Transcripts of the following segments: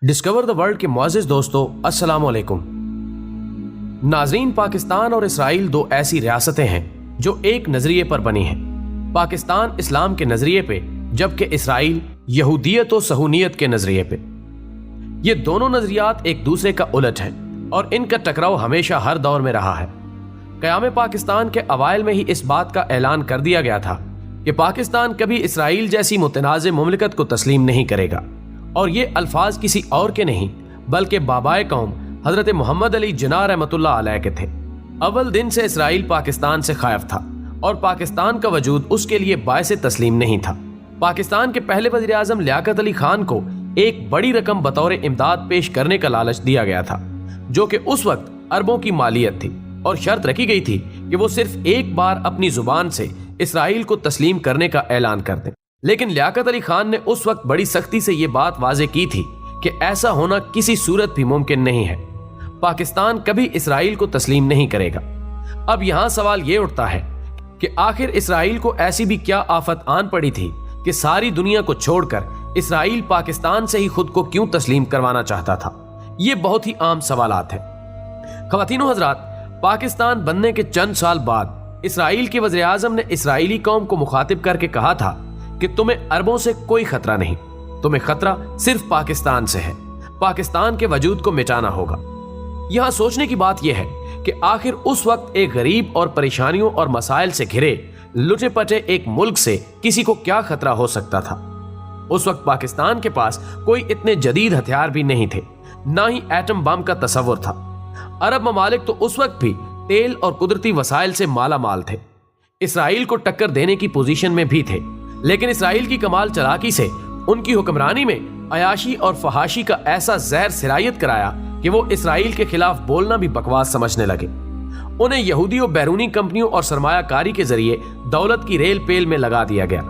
Discover the world के मुअज़्ज़िज़ दोस्तों, अस्सलाम वालेकुम। नाज़रीन, पाकिस्तान और इसराइल दो ऐसी रियासतें हैं जो एक नजरिए पर बनी हैं। पाकिस्तान इस्लाम के नजरिए पे, जबकि इसराइल यहूदियत और सहूनियत के नजरिए पे। ये दोनों नजरियात एक दूसरे का उलट हैं और इनका टकराव हमेशा हर दौर में रहा है। क़याम पाकिस्तान के अवाइल में ही इस बात का ऐलान कर दिया गया था कि पाकिस्तान कभी इसराइल जैसी मुतनाज़ मुमलिकत को तस्लीम नहीं करेगा, और ये अल्फाज किसी और के नहीं बल्कि बाबाए कौम हजरत मोहम्मद अली जिन्ना रहमतुल्लाह अलैह के थे। अव्वल दिन से इसराइल पाकिस्तान से खायफ था और पाकिस्तान का वजूद उसके लिए बायसे तस्लीम नहीं था। पाकिस्तान के पहले वज़ीर आज़म लियाकत अली खान को एक बड़ी रकम बतौर इमदाद पेश करने का लालच दिया गया था, जो कि उस वक्त अरबों की मालियत थी, और शर्त रखी गई थी कि वो सिर्फ एक बार अपनी जुबान से इसराइल को तस्लीम करने का ऐलान कर दें। लेकिन लियाकत अली खान ने उस वक्त बड़ी सख्ती से ये बात वाज़े की थी कि ऐसा होना किसी सूरत भी मुमकिन नहीं है। पाकिस्तान कभी इसराइल को तस्लीम नहीं करेगा। अब यहाँ सवाल ये उठता है कि आखिर इसराइल को ऐसी भी क्या आफत आन पड़ी थी कि सारी दुनिया को छोड़कर इसराइल पाकिस्तान से ही खुद को क्यों तस्लीम करवाना चाहता था। ये बहुत ही आम सवालात हैं। ख़वातीनो हज़रात, पाकिस्तान बनने के चंद साल बाद इसराइल के वज़ीर आज़म ने इसराइली कौम को मुखातिब करके कहा था कि तुम्हें अरबों से कोई खतरा नहीं, तुम्हें खतरा सिर्फ पाकिस्तान से है। पाकिस्तान के वजूद को मिटाना होगा। यहाँ सोचने की बात यह है कि आखिर उस वक्त एक गरीब और परेशानियों और मसाइल से घिरे लुटे पटे एक मुल्क से किसी को क्या खतरा हो सकता था। उस वक्त पाकिस्तान के पास कोई इतने जदीद हथियार भी नहीं थे, ना ही एटम बम का तस्वुर था। अरब ममालिक तो उस वक्त भी तेल और कुदरती वसाइल से माला माल थे, इसराइल को टक्कर देने की पोजीशन में भी थे। लेकिन इसराइल की कमाल चालाकी से उनकी हुक्मरानी में अयाशी और फहाशी का ऐसा जहर सिरायत कराया कि वो इसराइल के खिलाफ बोलना भी बकवास समझने लगे। उन्हें यहूदी और बैरूनी कंपनियों और सरमायाकारी के जरिए दौलत की रेल पेल में लगा दिया गया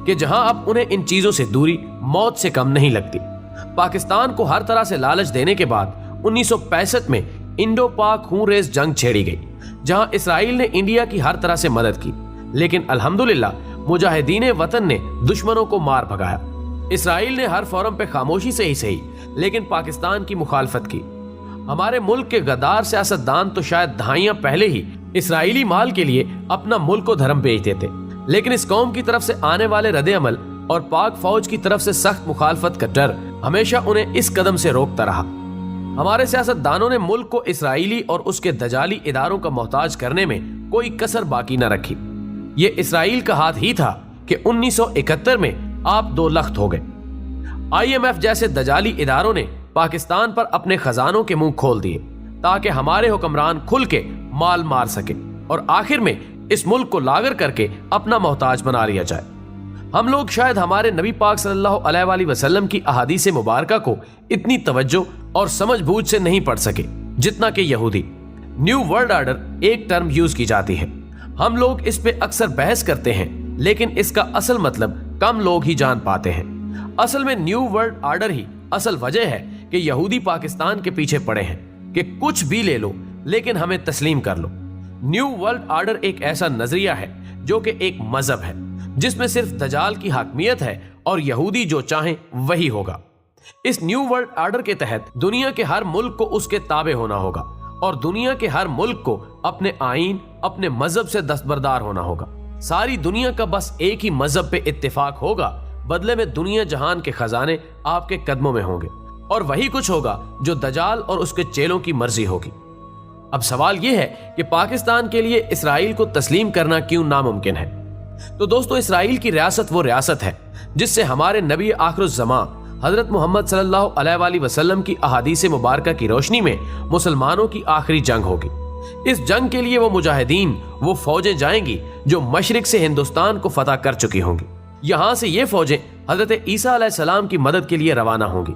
कि जहां अब उन्हें इन चीजों से दूरी मौत से कम नहीं लगती। पाकिस्तान को हर तरह से लालच देने के बाद 1965 में इंडो पाक खून रेज जंग छेड़ी गई, जहां इसराइल ने इंडिया की हर तरह से मदद की। लेकिन अल्हम्दुलिल्लाह मुजाहिदीन वतन ने दुश्मनों को मार भगाया। इसराइल ने हर फोरम पे खामोशी से ही सही, लेकिन पाकिस्तान की मुखालफत की। हमारे मुल्क के गद्दार सियासतदान तो शायद दहाइयां पहले ही इसराइली माल के लिए अपना मुल्क को धर्म बेच देते, लेकिन इस कौम की तरफ से आने वाले रद्द अमल और पाक फौज की तरफ से सख्त मुखालफत का डर हमेशा उन्हें इस कदम से रोकता रहा। हमारे सियासतदानों ने मुल्क को इसराइली और उसके दजाली इदारों का मोहताज करने में कोई कसर बाकी न रखी। ये इसराइल का हाथ ही था कि 1971 में आप दो लख्त हो गए। IMF जैसे दजाली इदारों ने पाकिस्तान पर अपने खजानों के मुंह खोल दिए ताकि हमारे हुक्मरान खुल के माल मार सके और आखिर में इस मुल्क को लागर करके अपना मोहताज बना लिया जाए। हम लोग शायद हमारे नबी पाक सल्लल्लाहु अलैहि वसल्लम की अहादीस मुबारका को इतनी तवज्जो और समझ बूझ से नहीं पढ़ सके जितना कि यहूदी। न्यू वर्ल्ड ऑर्डर एक टर्म यूज की जाती है। हम लोग इस पे अक्सर बहस करते हैं, लेकिन इसका असल मतलब कम लोग ही जान पाते हैं। असल में न्यू वर्ल्ड ऑर्डर ही असल वजह है कि यहूदी पाकिस्तान के पीछे पड़े हैं कि कुछ भी ले लो लेकिन हमें तस्लीम कर लो। न्यू वर्ल्ड ऑर्डर एक ऐसा नजरिया है जो कि एक मजहब है जिसमें सिर्फ दजाल की हाकमियत है और यहूदी जो चाहें वही होगा। इस न्यू वर्ल्ड ऑर्डर के तहत दुनिया के हर मुल्क को उसके ताबे होना होगा और दुनिया के हर मुल्क को अपने आईन, अपने मजहब से दस्तबरदार होना होगा। सारी दुनिया का बस एक ही मजहब पे इत्तेफाक होगा, बदले में दुनिया जहान के खजाने आपके कदमों में होंगे और वही कुछ होगा जो दजाल और उसके चेलों की मर्जी होगी। अब सवाल यह है कि पाकिस्तान के लिए इसराइल को तस्लीम करना क्यों नामुमकिन है। तो दोस्तों, इसराइल की रियासत वो रियासत है जिससे हमारे नबी आखिरुज़्ज़मां हजरत मोहम्मद सल्लल्लाहु अलैहि वसल्लम की अहादीस मुबारका की रोशनी में मुसलमानों की आखिरी जंग होगी। इस जंग के लिए वो मुजाहिदीन, वो फौजें जाएंगी जो मशरिक से हिंदुस्तान को फतह कर चुकी होंगी। यहाँ से ये फौजें हजरत ईसा अलैहिस्सलाम की मदद के लिए रवाना होंगी।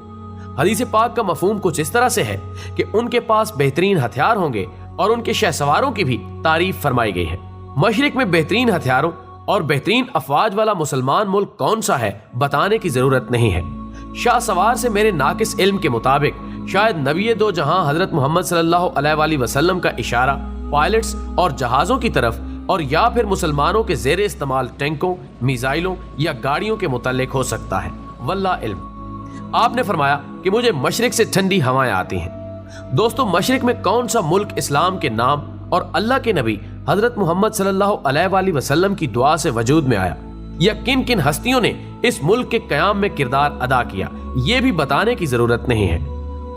हदीस पाक का मफहूम कुछ इस तरह से है कि उनके पास बेहतरीन हथियार होंगे और उनके शहसवारों की भी तारीफ फरमाई गई है। मशरिक में बेहतरीन हथियारों और बेहतरीन अफवाज वाला मुसलमान मुल्क कौन सा है बताने की जरूरत नहीं है। शाह सवार से मेरे नाकिस इल्म के मुताबिक शायद नबी दो जहां हजरत मोहम्मद सल्लल्लाहु अलैहि वसल्लम का इशारा पायलट्स और जहाजों की तरफ और या फिर मुसलमानों के जेर इस्तेमाल टैंकों, मिसाइलों या गाड़ियों के मुतल्लिक हो सकता है। वल्लाह इल्म। آپ ने फरमाया कि मुझे मशरिक से ठंडी हवाएं आती हैं। दोस्तों, मशरिक में कौन सा मुल्क इस्लाम के नाम और अल्लाह के नबी हजरत मोहम्मद सल्लल्लाहु अलैहि वसल्लम की दुआ से वजूद में आया, या किन किन हस्तियों ने इस मुल्क के कयाम में किरदार अदा किया, ये भी बताने की जरूरत नहीं है।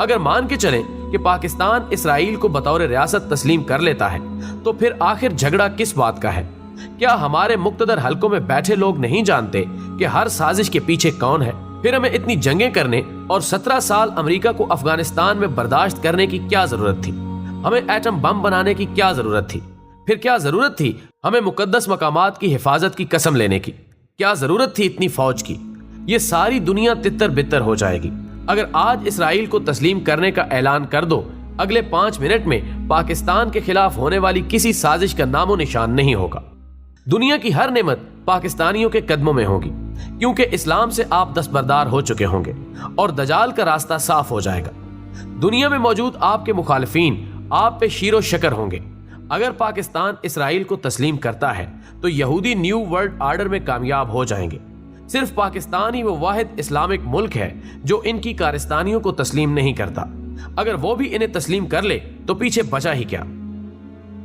अगर मान के चलें कि पाकिस्तान इसराइल को बतौर रियासत तस्लीम कर लेता है, तो फिर आखिर झगड़ा किस बात का है? क्या हमारे मुक्तदर हलकों में बैठे लोग नहीं जानते कि हर साजिश के पीछे कौन है? फिर हमें इतनी जंगें करने और 17 साल अमेरिका को अफगानिस्तान में बर्दाश्त करने की क्या जरूरत थी? हमें एटम बम बनाने की क्या जरूरत थी? फिर क्या जरूरत थी हमें मुकद्दस मकामात की हिफाजत की कसम लेने की? क्या जरूरत थी इतनी फौज की? ये सारी दुनिया तितर बितर हो जाएगी। अगर आज इसराइल को तस्लीम करने का ऐलान कर दो, अगले 5 मिनट में पाकिस्तान के खिलाफ होने वाली किसी साजिश का नामो निशान नहीं होगा। दुनिया की हर नेमत पाकिस्तानियों के कदमों में होगी, क्योंकि इस्लाम से आप दस्तबरदार हो चुके होंगे और दजाल का रास्ता साफ हो जाएगा। दुनिया में मौजूद आपके मुखालिफिन आप पे शीरो शकर होंगे। अगर पाकिस्तान इसराइल को तस्लीम करता है तो यहूदी न्यू वर्ल्ड आर्डर में कामयाब हो जाएंगे। सिर्फ पाकिस्तान ही वो वाहिद इस्लामिक मुल्क है जो इनकी कारस्तानियों को तस्लीम नहीं करता। अगर वो भी इन्हें तस्लीम कर ले तो पीछे बचा ही क्या।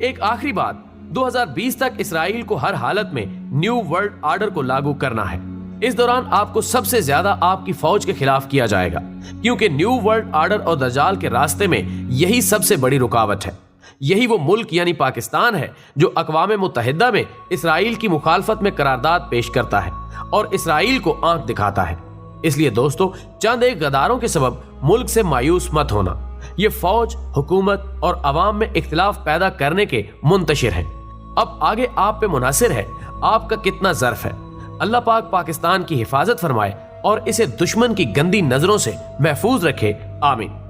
एक आखिरी बात, 2020 तक इसराइल को हर हालत में न्यू वर्ल्ड आर्डर को लागू करना है। इस दौरान आपको सबसे ज्यादा आपकी फौज के खिलाफ किया जाएगा, क्योंकि न्यू वर्ल्ड आर्डर और दजाल के रास्ते में यही सबसे बड़ी रुकावट है। यही वो मुल्क यानी पाकिस्तान है जो अक़वाम मुत्तहिदा में इसराइल की मुखालफत में करारदाद पेश करता है और इसराइल को आंख दिखाता है। इसलिए दोस्तों, चंद एक गदारों के सबब मुल्क से मायूस मत होना। ये फौज, हुकूमत और अवाम में इख्तिलाफ पैदा करने के मुंतशिर है। अब आगे आप पे मुनासिर है आपका कितना ज़र्फ है। अल्लाह पाक पाकिस्तान की हिफाजत फरमाए और इसे दुश्मन की गंदी नजरों से महफूज रखे, आमीन।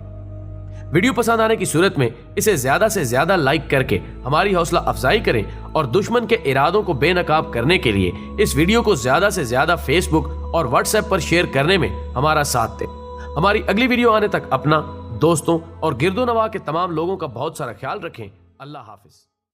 वीडियो पसंद आने की सूरत में इसे ज्यादा से ज्यादा लाइक करके हमारी हौसला अफजाई करें और दुश्मन के इरादों को बेनकाब करने के लिए इस वीडियो को ज्यादा से ज्यादा फेसबुक और व्हाट्सएप पर शेयर करने में हमारा साथ दें। हमारी अगली वीडियो आने तक अपना, दोस्तों और गिरदो नवा के तमाम लोगों का बहुत सारा ख्याल रखें। अल्लाह हाफिज।